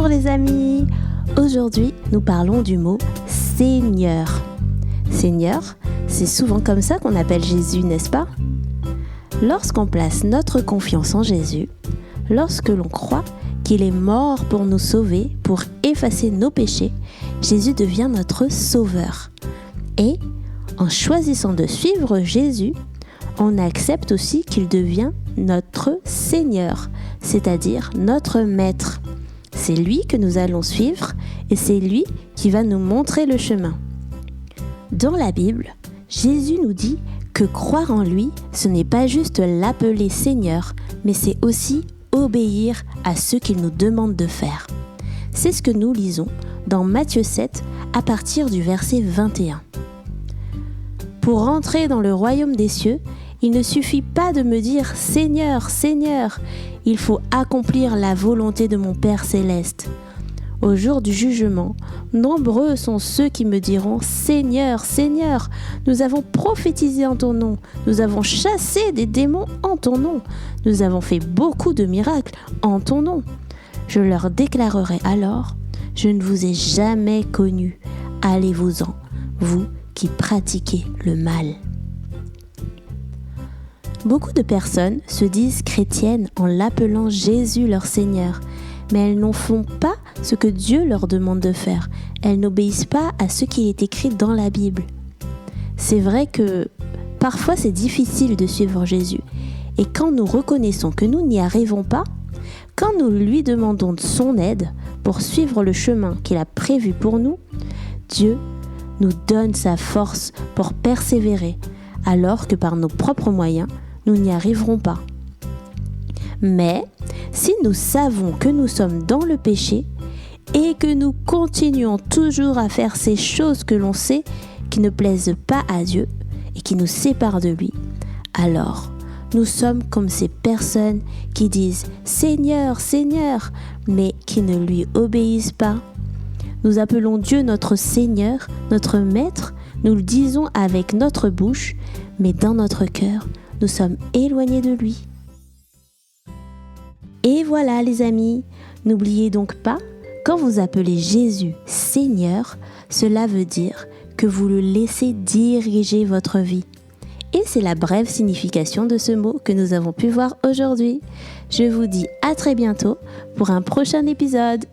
Bonjour les amis. Aujourd'hui, nous parlons du mot Seigneur. Seigneur, c'est souvent comme ça qu'on appelle Jésus, n'est-ce pas ? Lorsqu'on place notre confiance en Jésus, lorsque l'on croit qu'il est mort pour nous sauver, pour effacer nos péchés, Jésus devient notre sauveur. Et en choisissant de suivre Jésus, on accepte aussi qu'il devient notre Seigneur, c'est-à-dire notre Maître. C'est lui que nous allons suivre et c'est lui qui va nous montrer le chemin. Dans la Bible, Jésus nous dit que croire en lui, ce n'est pas juste l'appeler Seigneur, mais c'est aussi obéir à ce qu'il nous demande de faire. C'est ce que nous lisons dans Matthieu 7 à partir du verset 21. Pour entrer dans le royaume des cieux, il ne suffit pas de me dire « Seigneur, Seigneur », il faut accomplir la volonté de mon Père céleste. Au jour du jugement, nombreux sont ceux qui me diront « Seigneur, Seigneur, nous avons prophétisé en ton nom, nous avons chassé des démons en ton nom, nous avons fait beaucoup de miracles en ton nom. » Je leur déclarerai alors « Je ne vous ai jamais connus, allez-vous-en, vous qui pratiquez le mal. » Beaucoup de personnes se disent chrétiennes en l'appelant Jésus leur Seigneur, mais elles n'en font pas ce que Dieu leur demande de faire. Elles n'obéissent pas à ce qui est écrit dans la Bible. C'est vrai que parfois c'est difficile de suivre Jésus, et quand nous reconnaissons que nous n'y arrivons pas, quand nous lui demandons son aide pour suivre le chemin qu'il a prévu pour nous, Dieu nous donne sa force pour persévérer, alors que par nos propres moyens, nous n'y arriverons pas. Mais si nous savons que nous sommes dans le péché et que nous continuons toujours à faire ces choses que l'on sait qui ne plaisent pas à Dieu et qui nous séparent de lui, alors nous sommes comme ces personnes qui disent « Seigneur, Seigneur », mais qui ne lui obéissent pas. Nous appelons Dieu notre Seigneur, notre Maître, nous le disons avec notre bouche, mais dans notre cœur, nous sommes éloignés de lui. Et voilà les amis, n'oubliez donc pas, quand vous appelez Jésus Seigneur, cela veut dire que vous le laissez diriger votre vie. Et c'est la brève signification de ce mot que nous avons pu voir aujourd'hui. Je vous dis à très bientôt pour un prochain épisode.